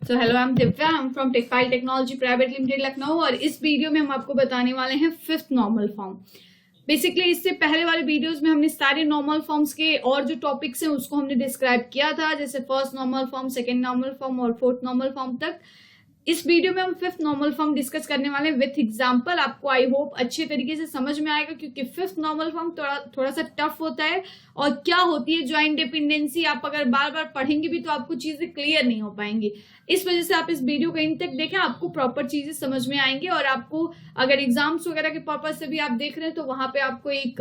So hello, I am Divya, I am from Techfile technology private limited Lucknow. और इस video में हम आपको बताने वाले हैं फिफ्थ नॉर्मल फॉर्म। बेसिकली इससे पहले वाले वीडियोस में हमने सारे नॉर्मल फॉर्म्स के और जो टॉपिक्स हैं उसको हमने डिस्क्राइब किया था, जैसे first normal form, second normal form और फोर्थ नॉर्मल फॉर्म तक। इस वीडियो में हम फिफ्थ नॉर्मल फॉर्म डिस्कस करने वाले हैं विथ एग्जांपल। आपको आई होप अच्छे तरीके से समझ में आएगा, क्योंकि फिफ्थ नॉर्मल फॉर्म थोड़ा सा टफ होता है। और क्या होती है ज्वाइंट डिपेंडेंसी, आप अगर बार बार पढ़ेंगे भी तो आपको चीजें क्लियर नहीं हो पाएंगी। इस वजह से आप इस वीडियो को इन तक देखें, आपको प्रॉपर चीजें समझ में आएंगे। और आपको अगर एग्जाम्स वगैरह के पर्पज से भी आप देख रहे हैं तो वहां पे आपको एक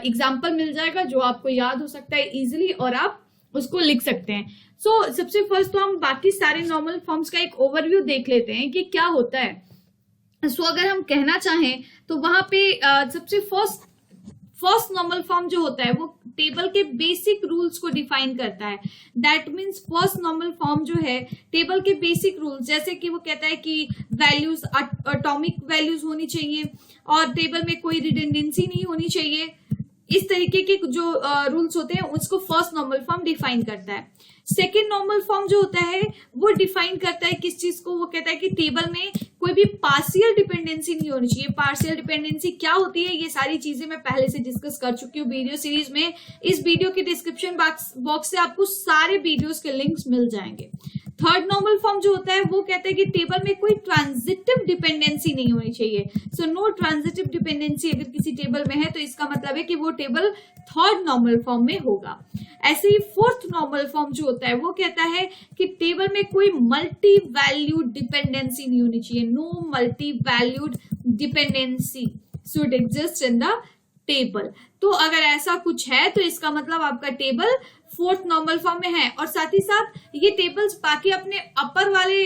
एग्जाम्पल मिल जाएगा जो आपको याद हो सकता है इजिली, और आप उसको लिख सकते हैं। सबसे फर्स्ट तो हम बाकी सारे नॉर्मल फॉर्म्स का एक ओवरव्यू देख लेते हैं कि क्या होता है। अगर हम कहना चाहें तो वहां पे सबसे फर्स्ट नॉर्मल फॉर्म जो होता है वो टेबल के बेसिक रूल्स को डिफाइन करता है। That means first normal form जो है टेबल के बेसिक रूल्स, जैसे कि वो कहता है कि वैल्यूज एटॉमिक वैल्यूज होनी चाहिए और टेबल में कोई रिडंडेंसी नहीं होनी चाहिए। इस तरीके के जो रूल्स होते हैं उसको फर्स्ट नॉर्मल फॉर्म डिफाइन करता है। सेकेंड नॉर्मल फॉर्म जो होता है वो डिफाइन करता है किस चीज को, वो कहता है कि टेबल में कोई भी पार्शियल डिपेंडेंसी नहीं होनी चाहिए। पार्शियल डिपेंडेंसी क्या होती है, ये सारी चीजें मैं पहले से डिस्कस कर चुकी हूँ वीडियो सीरीज में। इस वीडियो के डिस्क्रिप्शन बॉक्स से आपको सारे वीडियोस के लिंक्स मिल जाएंगे। थर्ड नॉर्मल फॉर्म जो होता है वो कहता है कि टेबल में कोई ट्रांजिटिव डिपेंडेंसी नहीं होनी चाहिए। सो नो ट्रांजिटिव डिपेंडेंसी अगर किसी टेबल में है तो इसका मतलब है कि वो टेबल थर्ड नॉर्मल फॉर्म में होगा। ऐसे ही फोर्थ नॉर्मल फॉर्म जो होता है वो कहता है कि टेबल में कोई मल्टी वैल्यूड डिपेंडेंसी नहीं होनी चाहिए। No multi valued dependency should exist in the table. तो अगर ऐसा कुछ है तो इसका मतलब आपका टेबल फोर्थ नॉर्मल फॉर्म में है। और साथ ही साथ ये टेबल्स बाकी अपने अपर वाले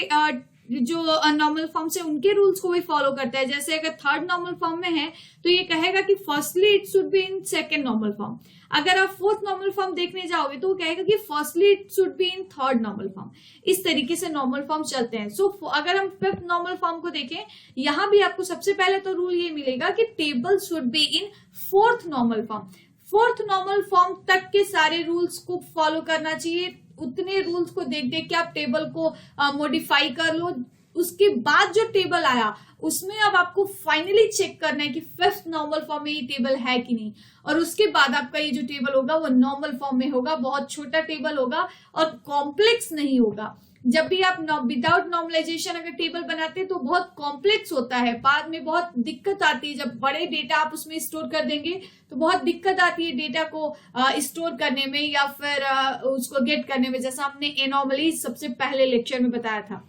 जो नॉर्मल फॉर्म से उनके रूल्स को भी फॉलो करता है। जैसे अगर थर्ड नॉर्मल फॉर्म में है तो ये कहेगा कि firstly it should be in second normal form. अगर आप फोर्थ नॉर्मल फॉर्म देखने जाओगे तो वो कहेगा कि firstly it should be in third normal form. इस तरीके से नॉर्मल फॉर्म चलते हैं। अगर हम फिफ्थ नॉर्मल फॉर्म को देखें, यहां भी आपको सबसे पहले तो रूल ये मिलेगा कि table should be in fourth normal form. Fourth normal form तक के सारे रूल्स को फॉलो करना चाहिए। उतने रूल्स को देख देख के आप टेबल को मॉडिफाई कर लो। उसके बाद जो टेबल आया उसमें अब आपको फाइनली चेक करना है कि फिफ्थ नॉर्मल फॉर्म में ये टेबल है कि नहीं। और उसके बाद आपका ये जो टेबल होगा वो नॉर्मल फॉर्म में होगा, बहुत छोटा टेबल होगा और कॉम्प्लेक्स नहीं होगा। जब भी आप विदाउट नॉर्मलाइजेशन अगर टेबल बनाते हैं तो बहुत कॉम्प्लेक्स होता है, बाद में बहुत दिक्कत आती है। जब बड़े डेटा आप उसमें स्टोर कर देंगे तो बहुत दिक्कत आती है डेटा को स्टोर करने में या फिर उसको गेट करने में, जैसा आपने एनॉमली सबसे पहले लेक्चर में बताया था।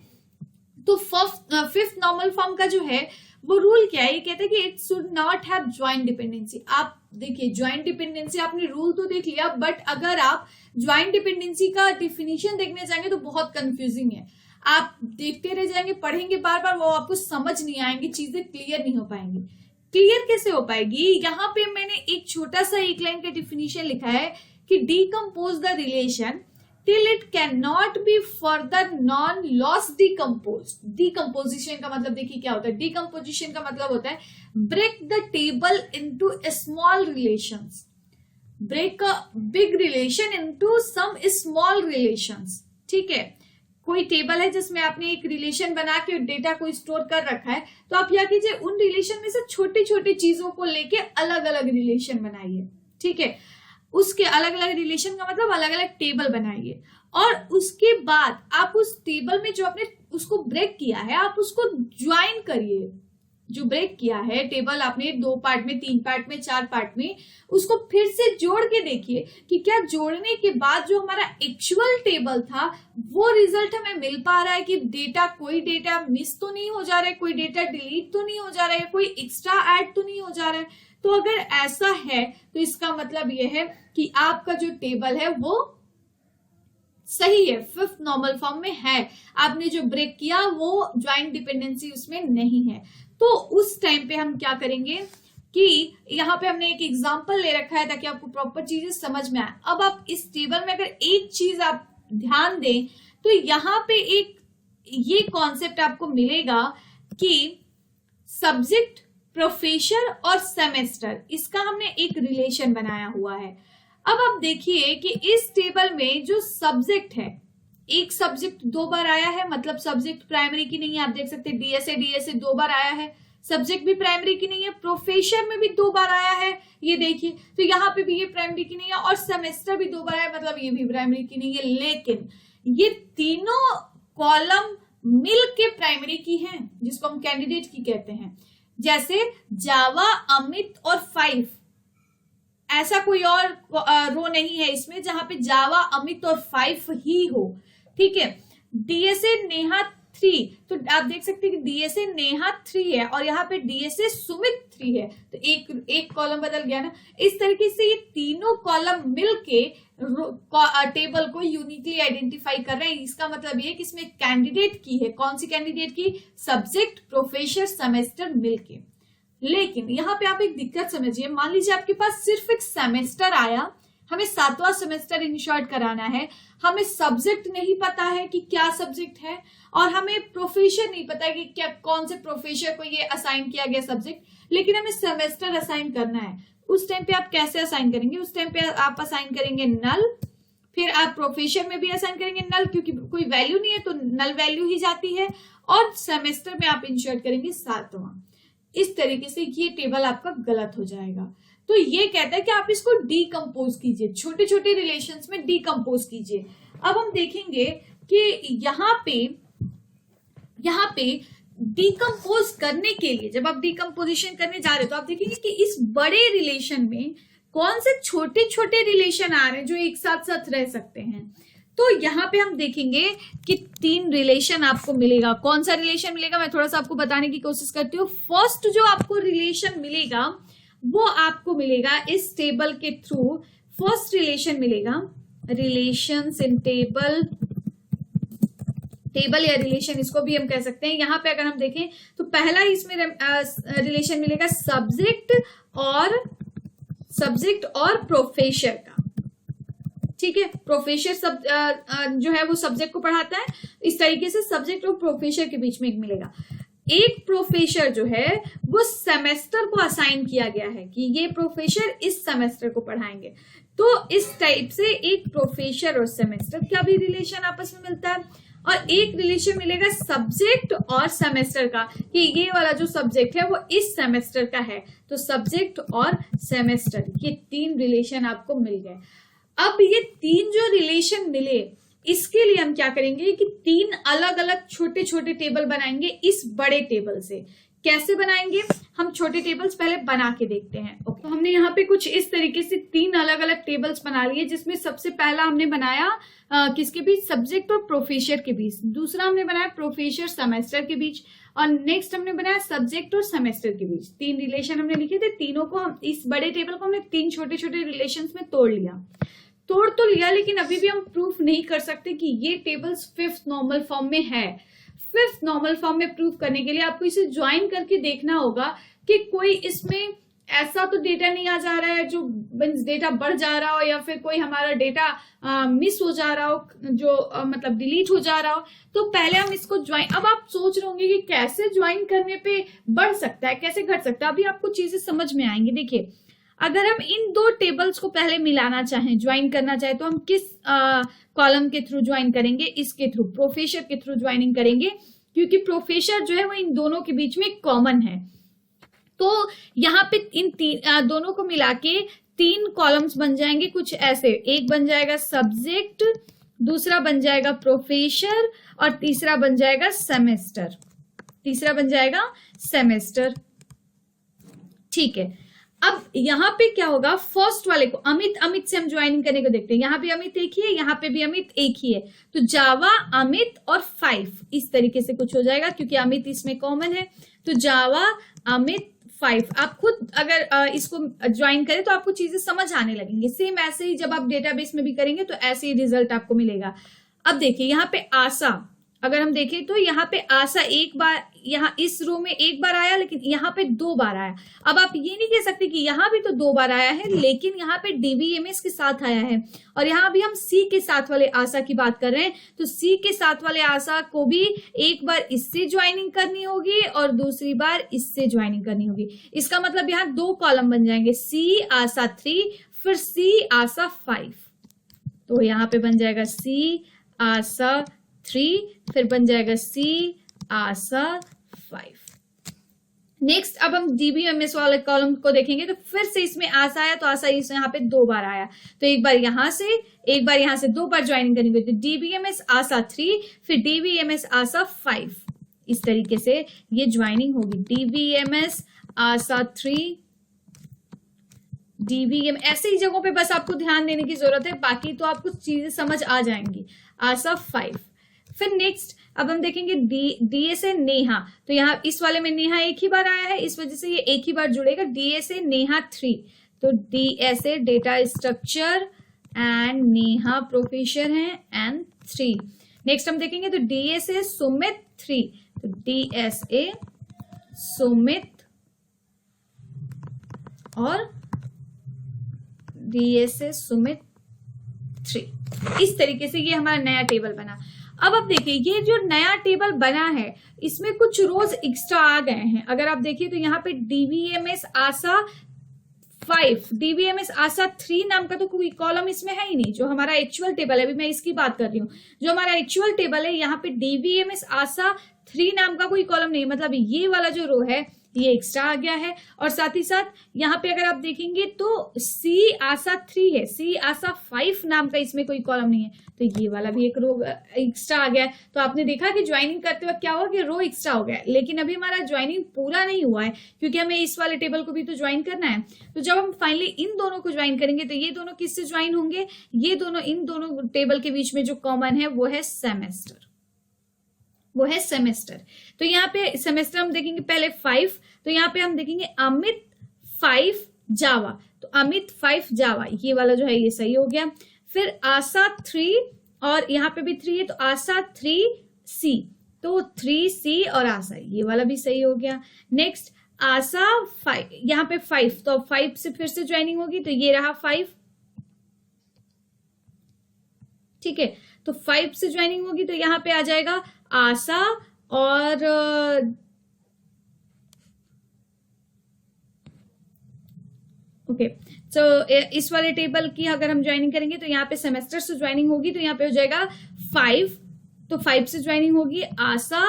तो फिफ्थ नॉर्मल फॉर्म का जो है वो रूल क्या है, ये कहते हैं कि it should not have joint dependency. आप देखिए ज्वाइंट डिपेंडेंसी आपने रूल तो देख लिया, बट अगर आप ज्वाइंट डिपेंडेंसी का डिफिनीशन देखने जाएंगे तो बहुत कंफ्यूजिंग है। आप देखते रह जाएंगे, पढ़ेंगे बार बार, वो आपको समझ नहीं आएंगी, चीजें क्लियर नहीं हो पाएंगी। क्लियर कैसे हो पाएगी, यहाँ पे मैंने एक छोटा सा एक लाइन का डिफिनीशन लिखा है कि decompose the relation till it cannot be further non-loss decomposed। decomposition का मतलब देखिए क्या होता है। decomposition का मतलब होता है break the table into small relations, break a big relation into some small relations। ठीक है, कोई टेबल है जिसमें आपने एक रिलेशन बना के डेटा को स्टोर कर रखा है, तो आप क्या कीजिए उन रिलेशन में से छोटी छोटी चीजों को लेके अलग अलग रिलेशन बनाइए। ठीक है, उसके अलग अलग रिलेशन का मतलब अलग अलग टेबल बनाइए। और उसके बाद आप उस टेबल में जो आपने उसको ब्रेक किया है आप उसको ज्वाइन करिए। जो ब्रेक किया है टेबल आपने 2 पार्ट में, 3 पार्ट में, 4 पार्ट में, उसको फिर से जोड़ के देखिए कि क्या जोड़ने के बाद जो हमारा एक्चुअल टेबल था वो रिजल्ट हमें मिल पा रहा है कि कोई डेटा मिस तो नहीं हो जा रहा है, कोई डेटा डिलीट तो नहीं हो जा रहा है, कोई एक्स्ट्रा ऐड तो नहीं हो जा रहा है। तो अगर ऐसा है तो इसका मतलब यह है कि आपका जो टेबल है वो सही है, फिफ्थ नॉर्मल फॉर्म में है। आपने जो ब्रेक किया वो ज्वाइंट डिपेंडेंसी उसमें नहीं है। तो उस टाइम पे हम क्या करेंगे कि यहाँ पे हमने एक एग्जांपल ले रखा है ताकि आपको प्रॉपर चीजें समझ में आए। अब आप इस टेबल में अगर एक चीज आप ध्यान दें तो यहाँ पे एक ये कॉन्सेप्ट आपको मिलेगा कि सब्जेक्ट, प्रोफेसर और सेमेस्टर, इसका हमने एक रिलेशन बनाया हुआ है। अब आप देखिए कि इस टेबल में जो सब्जेक्ट है एक सब्जेक्ट 2 बार आया है, मतलब सब्जेक्ट प्राइमरी की नहीं है। आप देख सकते हैं डीएसए 2 बार आया है, सब्जेक्ट भी प्राइमरी की नहीं है। प्रोफेसर में भी 2 बार आया है, ये देखिए, तो यहाँ पे भी ये प्राइमरी की नहीं है। और सेमेस्टर भी 2 बार आया, मतलब ये भी प्राइमरी की नहीं है। लेकिन ये तीनों कॉलम मिल के प्राइमरी की हैं, जिसको हम कैंडिडेट की कहते हैं। जैसे जावा, अमित और 5, ऐसा कोई और रो नहीं है इसमें जहां पे जावा, अमित और 5 ही हो, ठीक है। डीएसए नेहा 3, तो आप देख सकते हैं कि डीएसए नेहा 3 है और यहाँ पे डीएसए सुमित 3 है, तो एक कॉलम बदल गया ना। इस तरीके से ये तीनों कॉलम मिलके टेबल को यूनिकली आइडेंटिफाई कर रहे हैं। इसका मतलब ये कि इसमें कैंडिडेट की है, कौन सी कैंडिडेट की, सब्जेक्ट, प्रोफेसर, सेमेस्टर मिलके। लेकिन यहाँ पे आप एक दिक्कत समझिए, मान लीजिए आपके पास सिर्फ एक सेमेस्टर आया, हमें 7वां सेमेस्टर इंशर्ट कराना है, हमें सब्जेक्ट नहीं पता है कि क्या सब्जेक्ट है, और हमें प्रोफेसर नहीं पता है कि क्या कौन से प्रोफेसर को ये असाइन किया गया सब्जेक्ट, लेकिन हमें सेमेस्टर असाइन करना है। उस टाइम पे आप कैसे असाइन करेंगे? उस टाइम पे आप असाइन करेंगे नल, फिर आप प्रोफेसर में भी असाइन करेंगे नल, क्योंकि कोई वैल्यू नहीं है तो नल वैल्यू ही जाती है, और सेमेस्टर में आप इंशर्ट करेंगे 7वां। इस तरीके से ये टेबल आपका गलत हो जाएगा। तो ये कहता है कि आप इसको डीकंपोज कीजिए, छोटे छोटे रिलेशंस में डीकंपोज कीजिए। अब हम देखेंगे कि यहाँ पे डीकंपोज करने के लिए, जब आप डीकंपोजिशन करने जा रहे हो तो आप देखेंगे कि इस बड़े रिलेशन में कौन से छोटे छोटे रिलेशन आ रहे हैं जो एक साथ साथ रह सकते हैं। तो यहाँ पे हम देखेंगे कि 3 रिलेशन आपको मिलेगा। कौन सा रिलेशन मिलेगा, मैं थोड़ा सा आपको बताने की कोशिश करती हूँ। फर्स्ट जो आपको रिलेशन मिलेगा वो आपको मिलेगा इस टेबल के थ्रू। फर्स्ट रिलेशन मिलेगा, रिलेशंस इन टेबल या रिलेशन, इसको भी हम कह सकते हैं। यहाँ पे अगर हम देखें तो पहला इसमें रिलेशन मिलेगा सब्जेक्ट और प्रोफेसर का, ठीक है। प्रोफेसर जो है वो सब्जेक्ट को पढ़ाता है, इस तरीके से सब्जेक्ट और प्रोफेसर के बीच में एक मिलेगा। एक प्रोफेसर जो है वो सेमेस्टर को असाइन किया गया है कि ये प्रोफेसर इस सेमेस्टर को पढ़ाएंगे, तो इस टाइप से एक प्रोफेसर और सेमेस्टर का भी रिलेशन आपस में मिलता है। और एक रिलेशन मिलेगा सब्जेक्ट और सेमेस्टर का कि ये वाला जो सब्जेक्ट है वो इस सेमेस्टर का है, तो सब्जेक्ट और सेमेस्टर, ये 3 रिलेशन आपको मिल गए। अब ये 3 जो रिलेशन मिले, इसके लिए हम क्या करेंगे कि 3 अलग अलग छोटे छोटे टेबल बनाएंगे इस बड़े टेबल से। कैसे बनाएंगे, हम छोटे टेबल्स पहले बना के देखते हैं। ओके, तो हमने यहाँ पे कुछ इस तरीके से 3 अलग अलग टेबल्स बना लिए, जिसमें सबसे पहला हमने बनाया किसके बीच, सब्जेक्ट और प्रोफेसर के बीच। दूसरा हमने बनाया प्रोफेसर सेमेस्टर के बीच, और नेक्स्ट हमने बनाया सब्जेक्ट और सेमेस्टर के बीच। 3 रिलेशन हमने लिखे थे, तीनों को हम इस बड़े टेबल को हमने 3 छोटे छोटे रिलेशन में तोड़ तो लिया, लेकिन अभी भी हम प्रूफ नहीं कर सकते कि ये टेबल्स 5th नॉर्मल फॉर्म में है। 5th नॉर्मल फॉर्म में प्रूफ करने के लिए आपको इसे ज्वाइन करके देखना होगा कि कोई इसमें ऐसा तो डेटा नहीं आ जा रहा है जो डेटा बढ़ जा रहा हो, या फिर कोई हमारा डेटा मिस हो जा रहा हो, जो मतलब डिलीट हो जा रहा हो। तो पहले हम इसको ज्वाइन, अब आप सोच रहे होंगे कि कैसे ज्वाइन करने पे बढ़ सकता है, कैसे घट सकता है। अभी आपको चीजें समझ में आएंगी। देखिए, अगर हम इन 2 टेबल्स को पहले मिलाना चाहें, ज्वाइन करना चाहें, तो हम किस कॉलम के थ्रू ज्वाइन करेंगे, इसके थ्रू, प्रोफेसर के थ्रू ज्वाइनिंग करेंगे, क्योंकि प्रोफेसर जो है वो इन दोनों के बीच में कॉमन है। तो यहाँ पे इन दोनों को मिला के 3 कॉलम्स बन जाएंगे कुछ ऐसे। एक बन जाएगा सब्जेक्ट, दूसरा बन जाएगा प्रोफेसर, और तीसरा बन जाएगा सेमेस्टर। ठीक है, अब यहाँ पे क्या होगा, फर्स्ट वाले को अमित से हम ज्वाइनिंग करने को देखते हैं। यहाँ पे अमित एक ही है, यहाँ पे भी अमित एक ही है, तो जावा, अमित और 5 इस तरीके से कुछ हो जाएगा, क्योंकि अमित इसमें कॉमन है। तो जावा, अमित, 5। आप खुद अगर इसको ज्वाइन करें तो आपको चीजें समझ आने लगेंगी। सेम ऐसे ही जब आप डेटाबेस में भी करेंगे तो ऐसे ही रिजल्ट आपको मिलेगा। अब देखिए, यहाँ पे आशा, अगर हम देखें तो यहाँ पे आशा एक बार, यहाँ इस रो में एक बार आया, लेकिन यहाँ पे 2 बार आया। अब आप ये नहीं कह सकते कि यहाँ भी तो 2 बार आया है, लेकिन यहाँ पे डीबीएमएस के साथ आया है, और यहाँ भी हम सी के साथ वाले आशा की बात कर रहे हैं, तो सी के साथ वाले आशा को भी एक बार इससे ज्वाइनिंग करनी होगी और दूसरी बार इससे ज्वाइनिंग करनी होगी। इसका मतलब यहाँ 2 कॉलम बन जाएंगे, सी आशा 3, फिर सी आशा 5। तो यहाँ पे बन जाएगा सी आशा 3, फिर बन जाएगा C आशा 5। नेक्स्ट अब हम डीबीएमएस वाले कॉलम को देखेंगे तो फिर से इसमें आशा आया, तो आशा इस यहाँ पे 2 बार आया, तो एक बार यहाँ से एक बार यहाँ से 2 बार ज्वाइनिंग करनी होगी, तो डीबीएमएस आशा 3 फिर डीबीएमएस आशा 5, इस तरीके से ये ज्वाइनिंग होगी। डीबीएमएस आशा 3 डीबीएम, ऐसे ही जगहों पे बस आपको ध्यान देने की जरूरत है, बाकी तो आपको चीजें समझ आ जाएंगी। आशा 5, फिर नेक्स्ट अब हम देखेंगे डीएसए नेहा, तो यहाँ इस वाले में नेहा एक ही बार आया है, इस वजह से ये एक ही बार जुड़ेगा। डीएसए नेहा 3, तो DSA data structure and Neha professor है एंड 3। नेक्स्ट हम देखेंगे तो डीएसए सुमित 3, तो डीएसए सुमित और डीएसए सुमित 3, इस तरीके से ये हमारा नया टेबल बना। अब आप देखिए ये जो नया टेबल बना है इसमें कुछ रोज एक्स्ट्रा आ गए हैं। अगर आप देखिए तो यहाँ पे डीबीएमएस आशा 5, डीबीएमएस आशा 3 नाम का तो कोई कॉलम इसमें है ही नहीं, जो हमारा एक्चुअल टेबल है। अभी मैं इसकी बात कर रही हूँ, जो हमारा एक्चुअल टेबल है यहाँ पे डीबीएमएस आशा 3 नाम का कोई कॉलम नहीं, मतलब ये वाला जो रो है ये एक्स्ट्रा आ गया है। और साथ ही साथ यहाँ पे अगर आप देखेंगे तो सी आशा 3 है, सी आशा 5 नाम का इसमें कोई कॉलम नहीं है, तो ये वाला भी एक रो एक्स्ट्रा आ गया है। तो आपने देखा कि ज्वाइनिंग करते वक्त क्या हुआ कि रो एक्स्ट्रा हो गया, लेकिन अभी हमारा ज्वाइनिंग पूरा नहीं हुआ है क्योंकि हमें इस वाले टेबल को भी तो ज्वाइन करना है। तो जब हम फाइनली इन दोनों को ज्वाइन करेंगे तो ये दोनों किससे ज्वाइन होंगे, ये दोनों इन दोनों टेबल के बीच में जो कॉमन है वो है सेमेस्टर, वो है सेमेस्टर। तो यहाँ पे सेमेस्टर हम देखेंगे पहले 5, तो यहाँ पे हम देखेंगे अमित 5 जावा, तो अमित 5 जावा ये वाला जो है ये सही हो गया। फिर आशा 3 और यहाँ पे भी 3 है, तो आशा 3C, तो 3C और आशा ये वाला भी सही हो गया। नेक्स्ट आशा 5, यहाँ पे 5, तो 5 से फिर से ज्वाइनिंग होगी, तो ये रहा 5, ठीक है। तो 5 से ज्वाइनिंग होगी तो यहाँ पे आ जाएगा आशा और ओके। तो इस वाले टेबल की अगर हम ज्वाइनिंग करेंगे तो यहाँ पे सेमेस्टर से ज्वाइनिंग होगी, तो यहाँ पे हो जाएगा 5, तो 5 से ज्वाइनिंग होगी आशा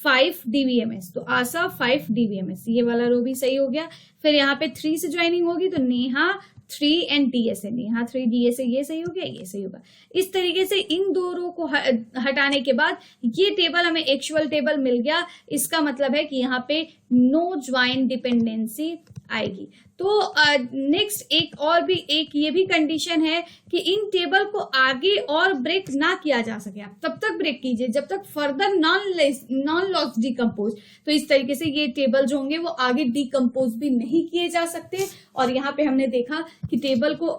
5 डीवीएमएस, तो आशा 5 डीवीएमएस ये वाला रो भी सही हो गया। फिर यहाँ पे 3 से ज्वाइनिंग होगी तो Neha 3 and DSA, Neha 3 DSA ये सही हो गया, ये सही होगा। इस तरीके से इन दो रो को हटाने के बाद ये टेबल हमें एक्चुअल टेबल मिल गया। इसका मतलब है कि यहाँ पे नो ज्वाइन डिपेंडेंसी आएगी। तो नेक्स्ट एक और भी एक ये भी कंडीशन है कि इन टेबल को आगे और ब्रेक ना किया जा सके, आप तब तक ब्रेक कीजिए जब तक फर्दर नॉन लॉस डिकम्पोज। तो इस तरीके से ये टेबल जो होंगे वो आगे डिकम्पोज भी नहीं किए जा सकते। और यहाँ पे हमने देखा कि टेबल को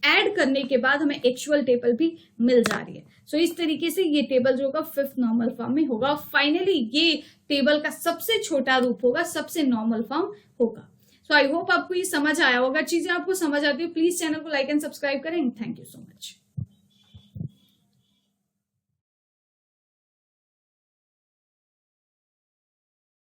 ऐड करने के बाद हमें एक्चुअल टेबल भी मिल जा रही है। सो इस तरीके से ये टेबल जो होगा 5th नॉर्मल फॉर्म में होगा। फाइनली ये टेबल का सबसे छोटा रूप होगा, सबसे नॉर्मल फॉर्म होगा। सो आई होप आपको ये समझ आया होगा। चीजें आपको समझ आती है प्लीज चैनल को लाइक एंड सब्सक्राइब करें। Thank you so much.